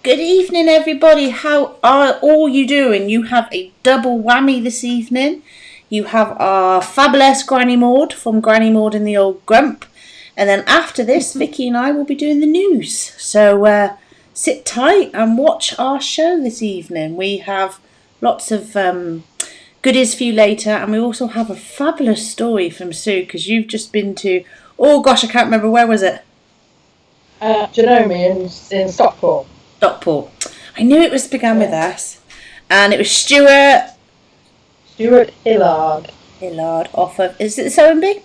Good evening, everybody. How are all you doing? You have a double whammy this evening. You have our fabulous Granny Maud from Granny Maud and the Old Grump. And then after this, Vicky and I will be doing the news. So sit tight and watch our show this evening. We have lots of goodies for you later. And we also have a fabulous story from Sue, because you've just been to, oh gosh, I can't remember, where was it? Janome in Stockport. Stockport. I knew it began with S. And it was Stuart Hillard. Off of, is it the Sewing Bee?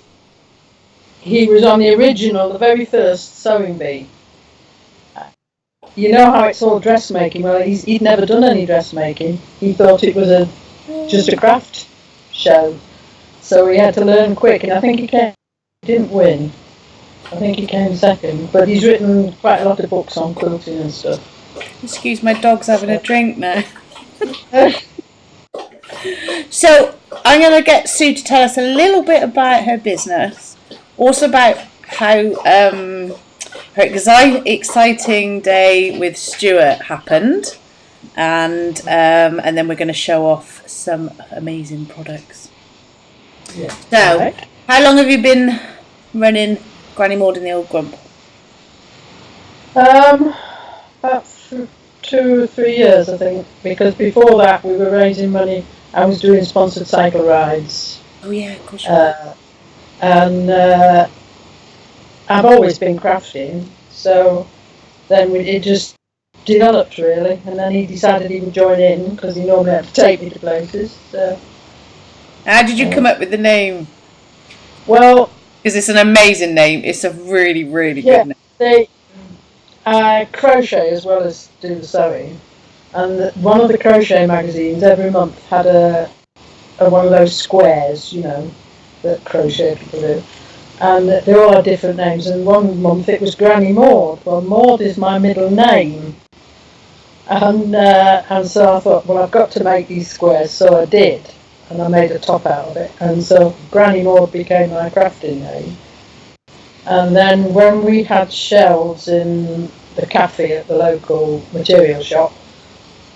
He was on the original, the very first Sewing Bee. You know how it's all dressmaking? Well, he'd never done any dressmaking. He thought it was just a craft show. So he had to learn quick, and I think he didn't win. I think he came second, but he's written quite a lot of books on quilting and stuff. Excuse, my dog's having a drink now. So I'm going to get Sue to tell us a little bit about her business, also about how her exciting day with Stuart happened, and then we're going to show off some amazing products. Yeah. So, how long have you been running Granny Maud and the Old Grump? About 2 or 3 years, I think, because before that we were raising money. I was doing sponsored cycle rides. Oh yeah, of course. And I've always been crafting, so then it just developed really, and then he decided he would join in because he normally had to take me to places. So. How did you come up with the name? Well, because it's an amazing name. It's a really, really good name. I crochet as well as do the sewing, and one of the crochet magazines every month had a one of those squares, you know, that crochet people do, and they all had different names. And one month it was Granny Maud. Well, Maud is my middle name, and so I thought, well, I've got to make these squares, so I did, and I made a top out of it, and so Granny Maud became my crafting name. And then when we had shelves in the cafe at the local material shop,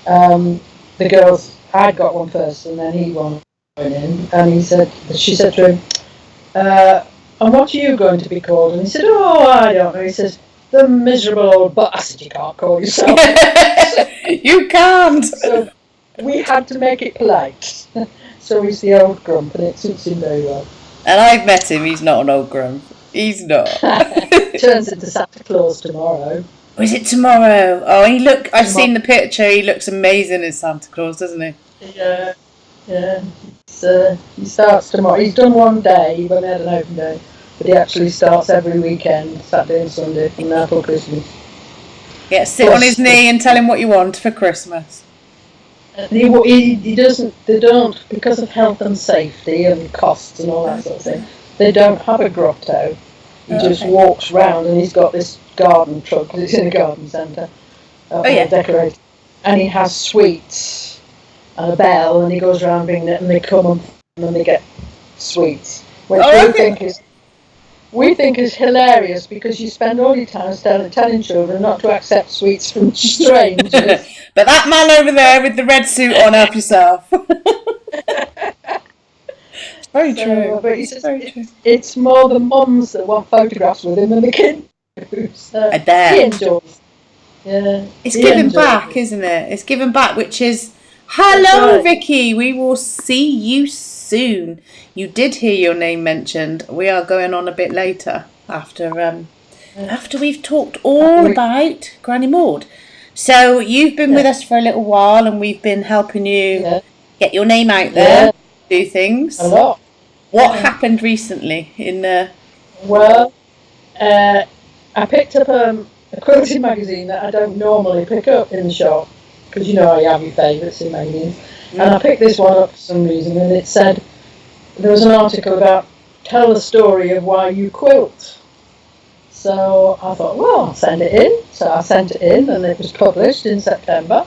the girls, I'd got one first and then he went in, and she said to him, and what are you going to be called? And he said, oh, I don't know. He says, the miserable old butt. I said, you can't call yourself. You can't. So we had to make it polite. So he's the Old Grump, and it suits him very well. And I've met him, he's not an old grump. He's not. Turns into Santa Claus tomorrow. Oh, is it tomorrow? Oh, I've seen the picture, he looks amazing as Santa Claus, doesn't he? Yeah. He starts tomorrow. He's done one day when they had an open day, but he actually starts every weekend, Saturday and Sunday, from now till Christmas. Yeah, sit on his knee and tell him what you want for Christmas. He doesn't, they don't, because of health and safety and costs and all that sort of thing, they don't have a grotto. He just walks round, and he's got this garden truck, because it's in a garden centre, decorated, and he has sweets and a bell, and he goes around bringing it, and they come and they get sweets, which we think is hilarious, because you spend all your time telling children not to accept sweets from strangers. But that man over there with the red suit on, help yourself. Very true. But he says it's more the mums that want photographs with him than the kids. So I bet. He enjoys. Yeah. It's giving back, isn't it? It's giving back, which is, hello, right. Vicky. We will see you soon. You did hear your name mentioned. We are going on a bit later after we've talked all about Granny Maud. So you've been with us for a little while, and we've been helping you get your name out there, do things. A lot. What happened recently in the? Well, I picked up a quilting magazine that I don't normally pick up in the shop, because you know I have your favourites in magazines, and I picked this one up for some reason, and it said there was an article about tell the story of why you quilt. So I thought, well, I'll send it in. So I sent it in, and it was published in September.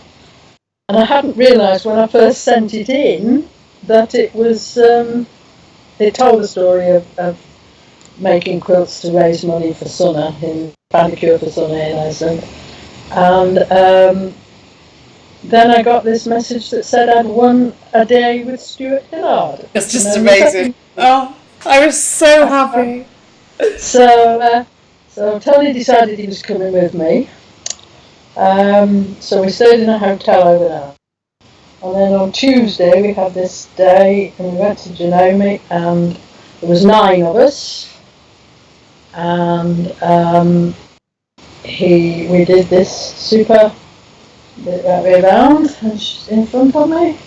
And I hadn't realised when I first sent it in that it was. It told the story of making quilts to raise money for Sunna, in Pandicure for Sunna in Iceland. And then I got this message that said I'd won a day with Stuart Hillard. That's just amazing. Oh, I was so happy. So Tony decided he was coming with me. So we stayed in a hotel over there. And then on Tuesday we had this day and we went to Genome and there was 9 of us. And we did this super bit that way around and she's in front of me.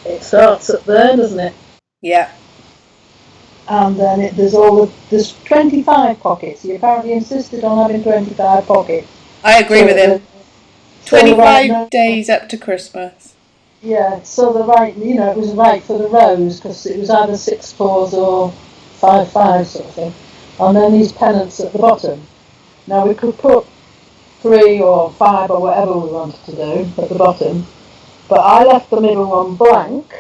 It starts up there, doesn't it? Yeah. And then there's 25 pockets. He apparently insisted on having 25 pockets. I agree with him. 25 days up to Christmas. Yeah, so it was right for the rows because it was either 6-4s or 5-5 sort of thing. And then these pennants at the bottom. Now we could put 3 or 5 or whatever we wanted to do at the bottom, but I left the middle one blank.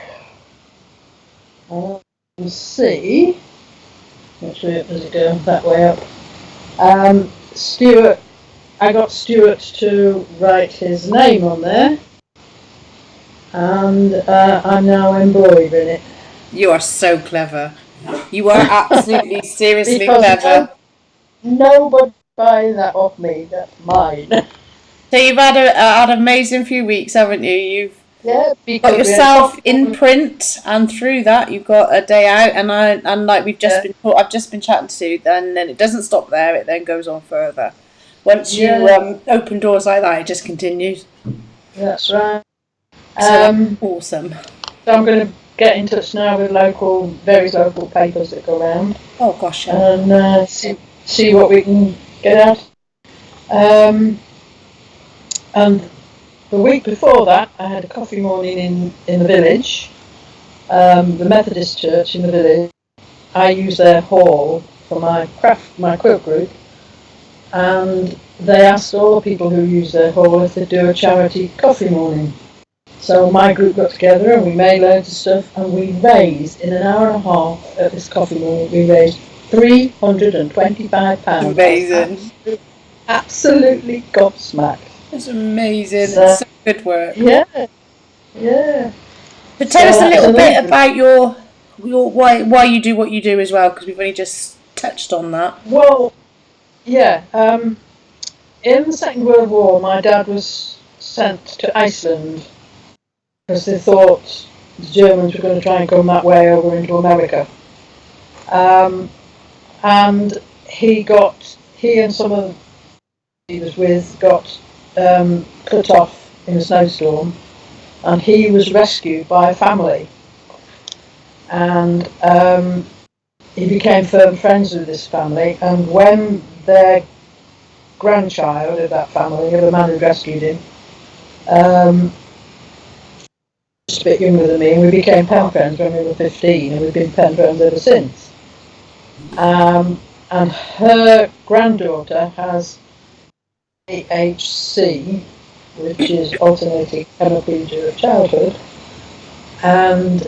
And you see, which way up does it go? That way up. I got Stuart to write his name on there, and I'm now embroidering it. You are so clever. You are absolutely, seriously clever. Nobody buy that off me. That's mine. So you've had an amazing few weeks, haven't you? You've got yourself in print, and through that you've got a day out. And like I've just been chatting to, and then it doesn't stop there. It then goes on further. Once you open doors like that, it just continues. That's right. So awesome. So I'm going to get in touch now with various local papers that go around. Oh gosh, yeah. And see what we can get out. And the week before that, I had a coffee morning in the village, the Methodist church in the village. I use their hall for my quilt group, and they asked all the people who use their hall if they'd do a charity coffee morning. So my group got together and we made loads of stuff, and we raised, in an hour and a half at this coffee morning, we raised £325. Amazing. Absolutely gobsmacked. It's amazing. It's so good work. Yeah. But tell us a little bit about your why you do what you do as well, because we've only just touched on that. Well, yeah. In the Second World War, my dad was sent to Iceland because they thought the Germans were going to try and come that way over into America. And he and some of the he was with got cut off in a snowstorm, and he was rescued by a family, and he became firm friends with this family. And when their grandchild of that family, of the man who rescued him, just a bit younger than me, and we became pen friends when we were 15, and we've been pen friends ever since. And her granddaughter has AHC, which is alternating hemiplegia of childhood, and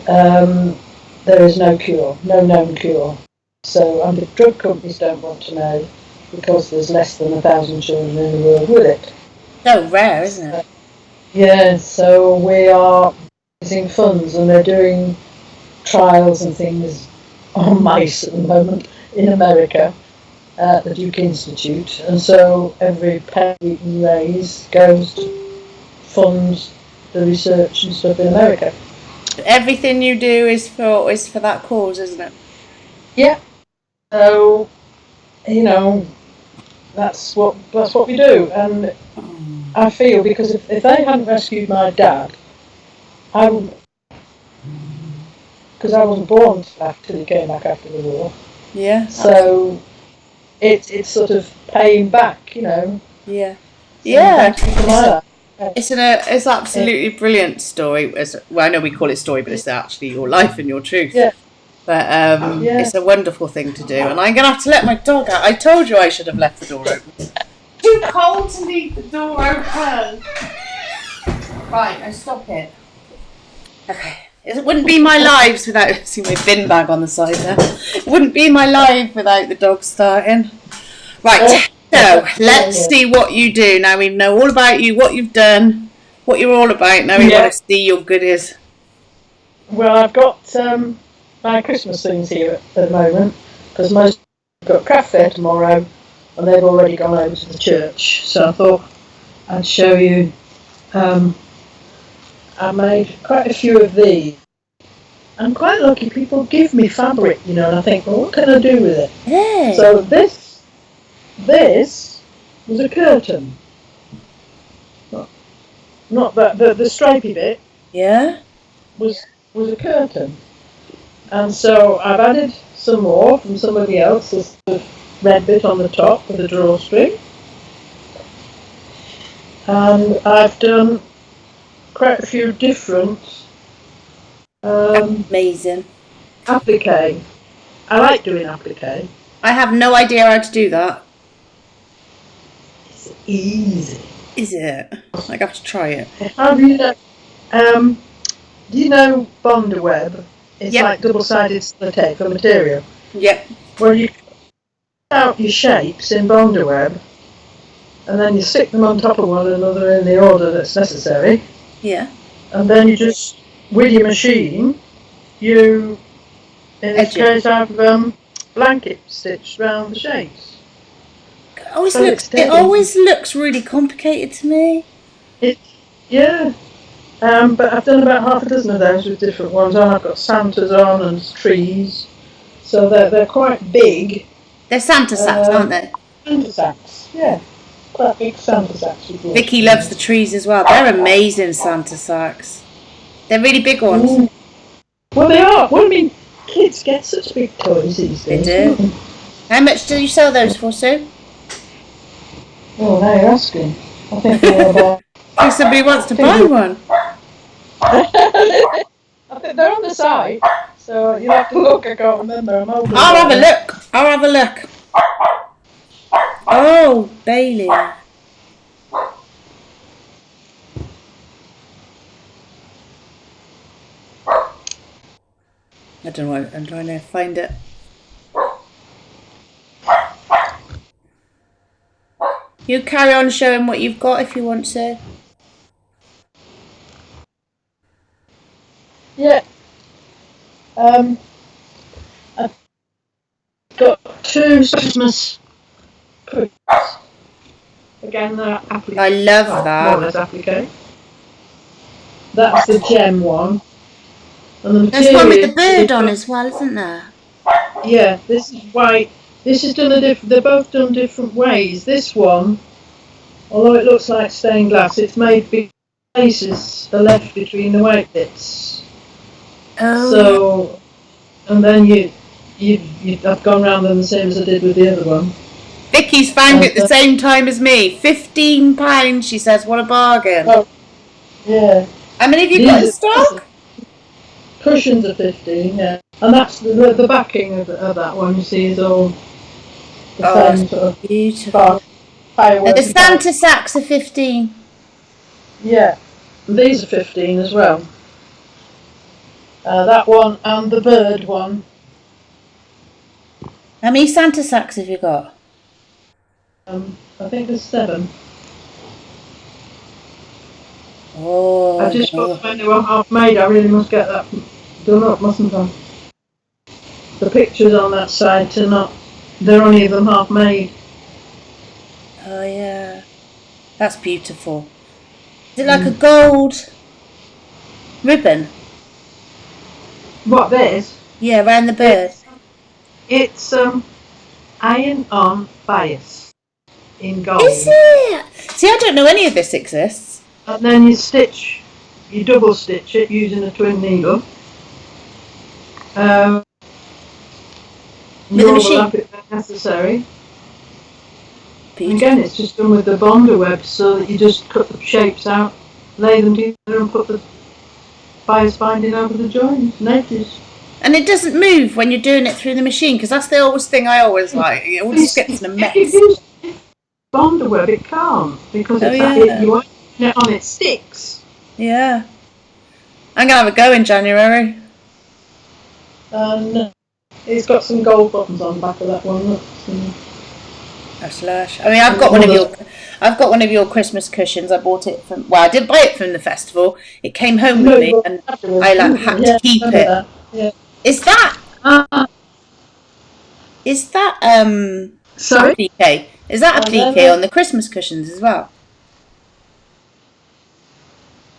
there is no known cure. So, and the drug companies don't want to know because there's less than 1,000 children in the world with it. So rare, isn't it? Yeah, so we are raising funds, and they're doing trials and things on mice at the moment in America at the Duke Institute, and so every penny we can raise goes to fund the research and stuff in America. Everything you do is for that cause, isn't it? Yeah. So, that's what we do, and I feel because if they hadn't rescued my dad, I wouldn't, because I wasn't born till he came back after the war. Yeah. So it's sort of paying back, Yeah. So yeah. It's absolutely brilliant story. I know we call it story, but it's actually your life and your truth. Yeah. But it's a wonderful thing to do, and I'm gonna have to let my dog out. I told you I should have left the door open. Too cold to leave the door open. Right, I stop it. Okay. It wouldn't be my lives without... See my bin bag on the side there. It wouldn't be my life without the dog starting. Right. So let's Yeah. see what you do. Now we know all about you, what you've done, what you're all about. Now we want to see your goodies. Well, I've got my Christmas things here at the moment because most have got craft fair tomorrow, and they've already gone over to the church. So I thought I'd show you. I made quite a few of these. I'm quite lucky. People give me fabric, and I think, well, what can I do with it? Yeah. So this was a curtain. Not that the stripy bit. Yeah. Was a curtain. And so I've added some more from somebody else, this red bit on the top with a drawstring. And I've done quite a few different amazing applique. I like doing applique. I have no idea how to do that. It's easy. Is it? I have to try it. How do you know? Do you know Bonder web? It's like double-sided sellotape for material. Yep. Well, you cut out your shapes in Bonder web, and then you stick them on top of one another in the order that's necessary. Yeah. And then you just, with your machine, in this case, have blanket stitched round the shapes. It always looks really complicated to me. Yeah. But I've done about half a dozen of those with different ones on. I've got Santas on and trees. So they're quite big. They're Santa sacks, aren't they? Santa sacks, yeah. Quite big Santa sacks. Vicky loves the trees as well. They're amazing Santa sacks. They're really big ones. Mm. Well, they are. Well, I mean, kids get such big toys these days. They do. How much do you sell those for, Sue? Oh, now you're asking. I think they're about... If somebody wants to buy one. I think they're on the site, so you'll have to look. I can't remember. I'll have a look. Oh, Bailey. I don't know. I'm trying to find it. You carry on showing what you've got if you want to. Yeah. I've got two Christmas cookies. Again, they're applique. I love that. More or less applique. That's the gem one. And the There's one with the bird on as well, isn't there? Yeah, this is white. This is done they're both done different ways. This one, although it looks like stained glass, it's made big spaces are left between the white bits. Oh. So, and then I've gone round them the same as I did with the other one. Vicky's found it the same time as me. £15, she says. What a bargain. Oh, yeah. How many have you got in stock? Cushions are 15, yeah. And that's the backing of that one, you see, is all the same sort of beautiful. And the Santa sacks are 15. Yeah. And these are 15 as well. That one and the bird one. How many Santa sacks have you got? I think there's 7. Oh. I just got them when they were half made. I really must get that done up, mustn't I? The pictures on that site are not, they're only even half made. Oh yeah. That's beautiful. Is it like a gold ribbon? What, this? Yeah, around the bird. It's iron-on bias in gold. Is it? See, I don't know any of this exists. And then you double stitch it using a twin needle. With a machine? Overlap it when necessary. And again, it's just done with the Bonder web, so that you just cut the shapes out, lay them together and put the bias binding over the joins and edges. And it doesn't move when you're doing it through the machine, because that's the always thing I always like. It all just gets in a mess. If you use Bonder web, it can't, because you want it on, it sticks. Yeah. I'm going to have a go in January. And it's got some gold buttons on the back of that one. A slush. I mean, I've got one of your Christmas cushions. I bought it from. Well, I didn't buy it from the festival. It came home with No, me, you and afterwards, I didn't you? had to Yeah, keep remember it. that. Yeah. Is that Ah, is that sorry? applique? Is that No, applique on the Christmas cushions as well?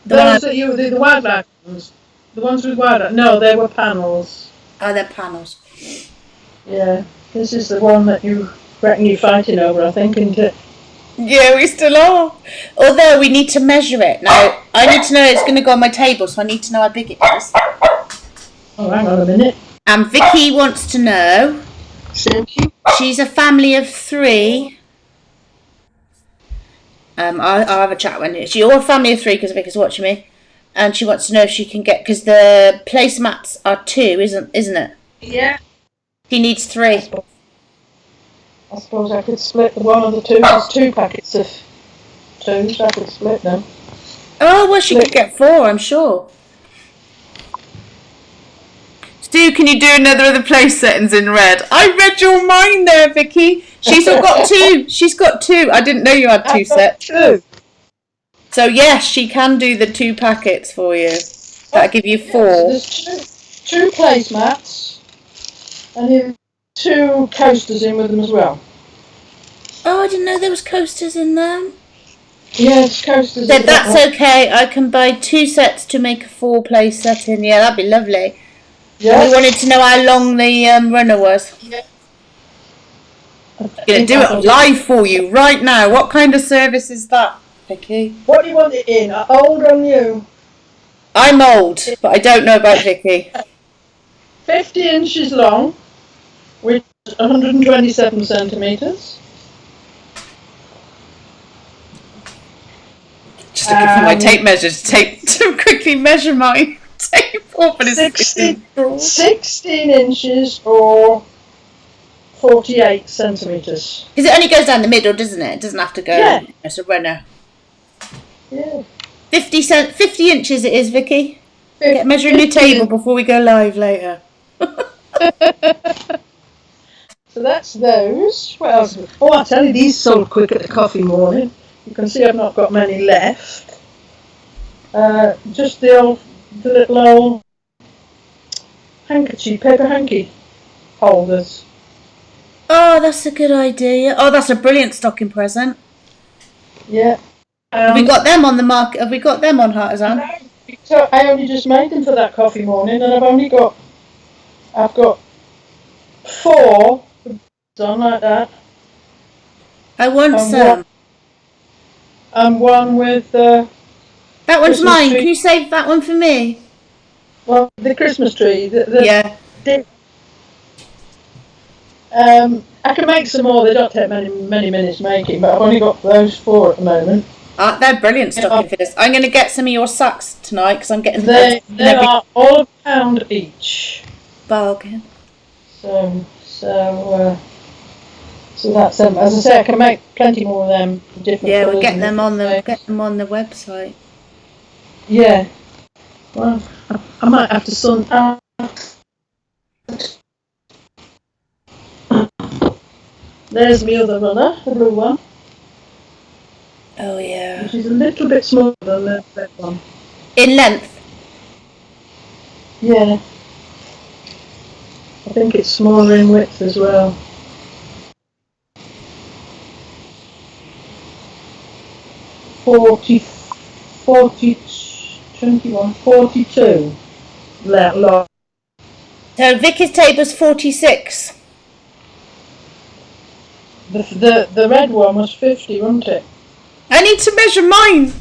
The one I those that you the wildlife ones, the ones with wildlife. No, they were panels. oh, they're panels. Yeah, this is the one that you reckon you're fighting over, I think, isn't it? Yeah, we still are. Although we need to measure it now. I need to know it's going to go on my table, so I need to know how big it is. Oh, hang on a minute. And Vicky wants to know. She's a family of 3. I'll have a chat when you're a family of 3 because Vicky's watching me, and she wants to know if she can get because the placemats are 2, isn't it? Yeah. She needs 3. I suppose I could split the one of the 2. There's 2 packets of 2, so I could split them. Oh well, she could get 4, I'm sure. Stu, can you do another of the place settings in red? I read your mind there, Vicky. She's got 2. She's got 2. I didn't know you had 2 sets. 2. So yes, she can do the 2 packets for you. That'll give you 4. Yeah, so there's 2 placemats, and then 2 coasters in with them as well. Oh, I didn't know there was coasters in them. Yes, coasters. So that's okay. I can buy 2 sets to make a 4 place setting. Yeah, that'd be lovely. Yeah. We wanted to know how long the runner was. Yeah. I'm going to do it live for you right now. What kind of service is that, Vicky? What do you want it in? Old or new? I'm old, but I don't know about Vicky. 50 inches long, which is 127 centimetres. Just looking for my tape measure to quickly measure my tape off. 16 inches or 48 centimetres. Because it only goes down the middle, doesn't it? It doesn't have to go as a runner. Yeah. 50 inches it is, Vicky. Get measuring your table before we go live later. So that's those. What else? Oh, I tell you, these sold quick at the coffee morning. You can see I've not got many left. Just the little old handkerchief, paper hanky holders. Oh, that's a good idea. Oh, that's a brilliant stocking present. Yeah. Have we got them on the market? Have we got them on Artisan? So I only just made them for that coffee morning, and I've got 4 done like that. I want some. And one with that one's Christmas mine. tree. Can you save that one for me? Well, the Christmas tree. Yeah. I can make some more. They don't take many minutes making, but I've only got those 4 at the moment. They're brilliant stocking fillers. I'm going to get some of your socks tonight because I'm getting They are all £1 each. Bargain. So that's them. As I say, I can make plenty more of them. Yeah, we'll get them on the website. Yeah. Well, I might have to sun. There's the other runner, the blue one. Oh yeah. Which is a little bit smaller than the red one. In length? Yeah. I think it's smaller in width as well. 42 long. So Vicky's table's 46. The red one was 50, wasn't it? I need to measure mine.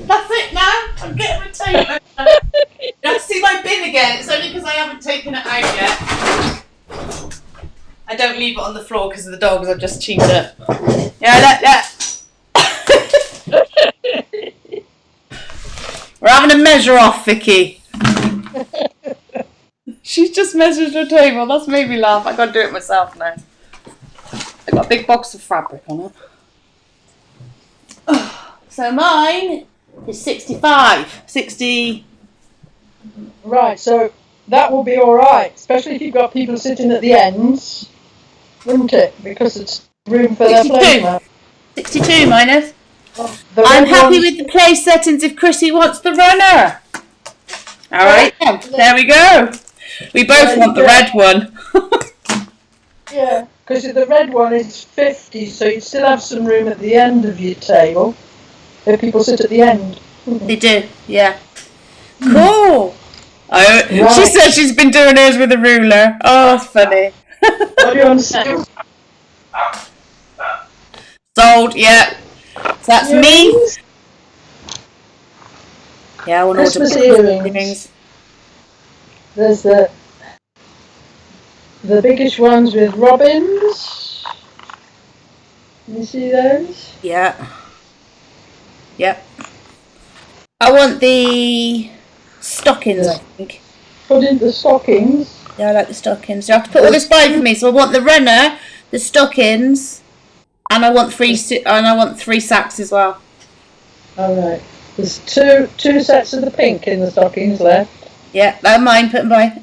That's it now. I'm getting my tape measure. Don't see my bin again. It's only because I haven't taken it out yet. I don't leave it on the floor because of the dogs. I've just cheated it. Yeah, We're having a measure off, Vicky. She's just measured her table. That's made me laugh. I got to do it myself now. I got a big box of fabric on it. So mine is 65. 60. Right, so that will be alright, especially if you've got people sitting at the ends, wouldn't it? Because it's room for their 62. placemat. 62 minus. The I'm red happy ones- with the place settings if Chrissy wants the runner. All right, there we go. We both want the red one. Yeah, because the red one is 50, so you still have some room at the end of your table if people sit at the end. They do, yeah. Cool. Oh, She Right. said she's been doing hers with a ruler. Oh, it's funny. What do you want to say? Sold, yeah. So that's me. Earrings? Yeah, I want to order Christmas earrings. earrings. There's the biggest ones with robins. Can you see those? Yeah. Yep. I want the stockings, I think. Put in the stockings. Yeah, I like the stockings. You have to put all this by for me. So I want the runner, the stockings, and I want three sacks as well. All right. There's two sets of the pink in the stockings left. Yeah, they're mine. Put them by.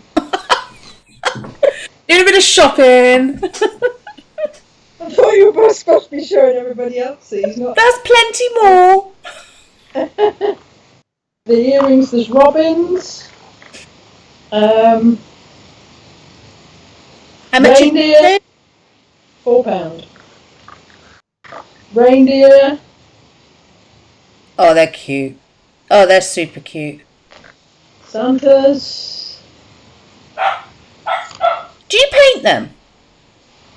Doing a bit of shopping. I thought you were supposed to be showing everybody else these. Not. There's plenty more. The earrings. There's robins. How much Reindeer. £4. Reindeer. Oh, they're cute. Oh, they're super cute. Santas. Do you paint them?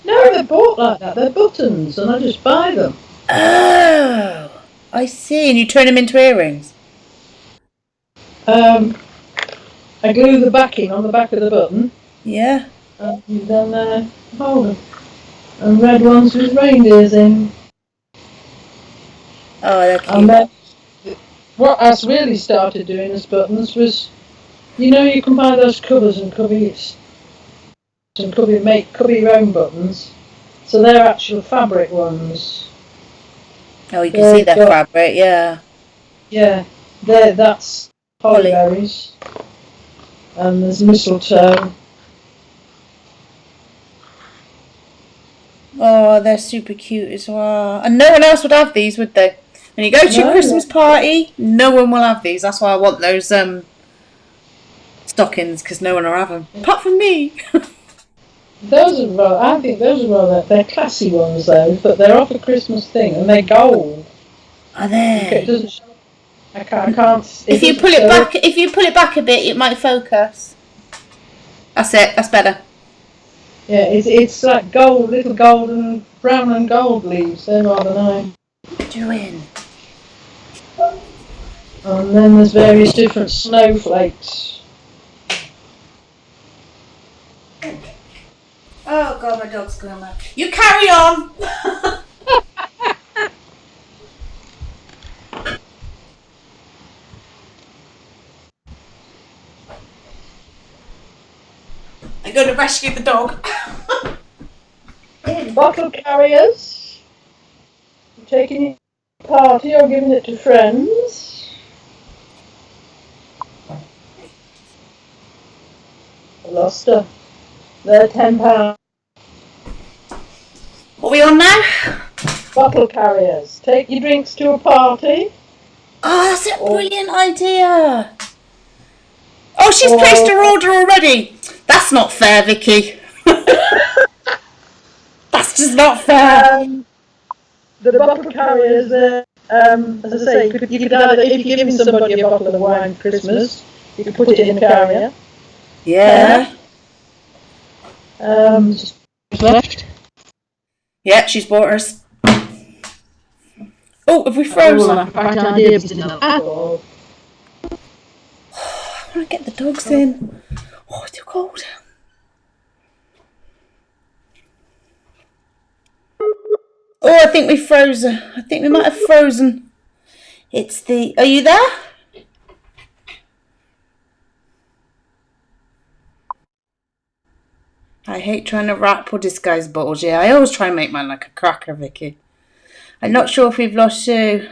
No, they're bought like that. They're buttons, and I just buy them. Oh, I see. And you turn them into earrings? I glue the backing on the back of the button. Yeah. And then hold them. And red ones with reindeers in. Oh, they're cute. And then what I really started doing as buttons was, you know, you can buy those covers and cover your own buttons. So they're actual fabric ones. Oh, you can see their fabric, yeah. Yeah, that's holly berries. And there's mistletoe. Oh, they're super cute as well. And no one else would have these, would they? When you go to your Christmas party, no one will have these. That's why I want those stockings, because no one will have them. Apart from me. I think those are rather, they're classy ones though, but they're off a Christmas thing and they're gold. Are they? Okay, it doesn't show. I can't. If you pull it back a bit, it might focus. That's it. That's better. Yeah, it's like gold, little golden, brown and gold leaves. They're rather nice. What are you doing? And then there's various different snowflakes. Oh God, my dog's going mad. You carry on. I'm going to rescue the dog. Bottle carriers. You're taking it to a party or giving it to friends. I lost her. They're £10. What are we on now? Bottle carriers. Take your drinks to a party. Oh, that's a brilliant idea. Oh, she's placed her order already. That's not fair, Vicky. That's just not fair. The bottle carriers, as I say, you could either, if you're giving somebody a bottle of wine for Christmas, you could put it in the carrier. Yeah. Just left. Yeah, she's bought hers. Oh, have we frozen? I want to get the dogs in. Oh, it's too cold. Oh, I think we froze her. I think we might have frozen. It's the... Are you there? I hate trying to wrap or disguise bottles. Yeah, I always try and make mine like a cracker, Vicky. I'm not sure if we've lost Sue.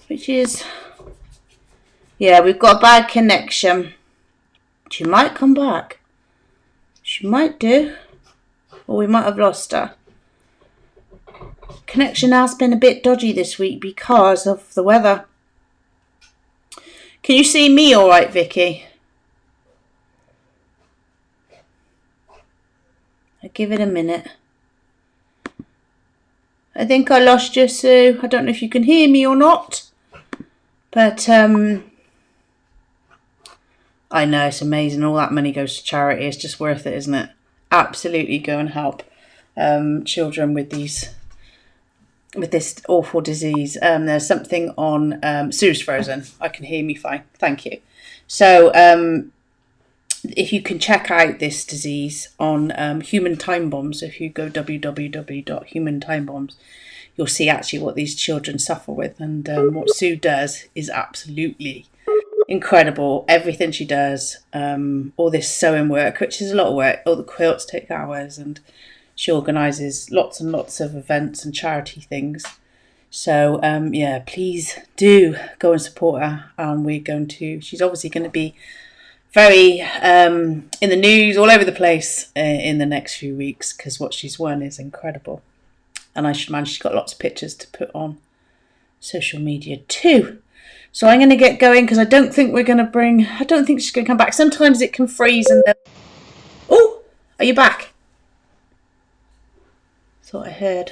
Which is... Yeah, we've got a bad connection. She might come back. She might do. Or we might have lost her. Connection has been a bit dodgy this week because of the weather. Can you see me all right, Vicky? I'll give it a minute. I think I lost you, Sue. I don't know if you can hear me or not. But I know, it's amazing. All that money goes to charity. It's just worth it, isn't it? Absolutely go and help children with this awful disease. There's something on Sue's frozen. I can hear me fine. Thank you. So if you can check out this disease on human time bombs, if you go www.humantimebombs, you'll see actually what these children suffer with. And what Sue does is absolutely incredible. Everything she does, all this sewing work, which is a lot of work, all the quilts take hours, and she organises lots and lots of events and charity things. So yeah, please do go and support her. She's obviously going to be very in the news all over the place in the next few weeks, because what she's won is incredible. And I should imagine she's got lots of pictures to put on social media too. So I'm going to get going because I don't think she's going to come back. Sometimes it can freeze and then... Oh, are you back? Thought I heard.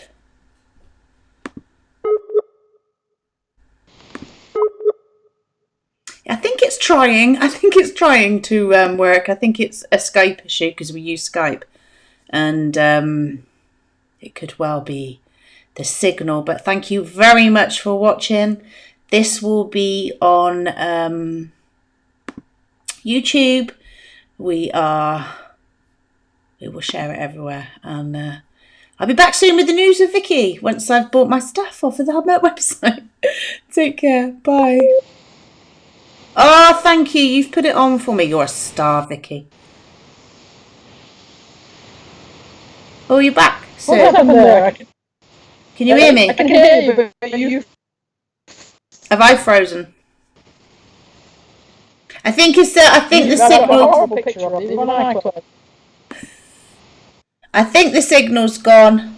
I think it's trying to work. I think it's a Skype issue because we use Skype. And it could well be the signal. But thank you very much for watching. This will be on YouTube. We will share it everywhere. And I'll be back soon with the news of Vicky once I've bought my stuff off of the Hubmelt website. Take care. Bye. Oh, thank you. You've put it on for me. You're a star, Vicky. Oh, you're back. So, What happened there? Can you hear me? I can hear you, but you... Have I frozen? I think the signal. I think the signal's gone.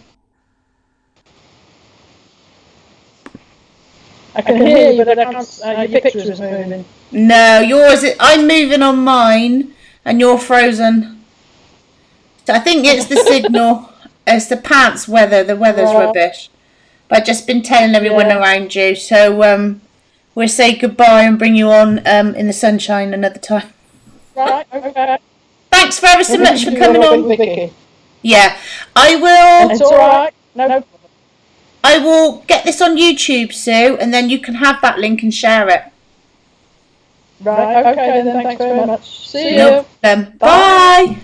I can hear you, but I can't. Your picture is moving. No, yours. I'm moving on mine, and you're frozen. So I think it's the signal. It's the pants weather. The weather's rubbish. But I've just been telling everyone around you. So we'll say goodbye and bring you on in the sunshine another time. Right. Okay. Thanks ever so much for coming on. Vicky. Yeah, I will. It's all right. No. I will get this on YouTube, Sue, and then you can have that link and share it. Right, okay then, thanks very much. See you. Bye.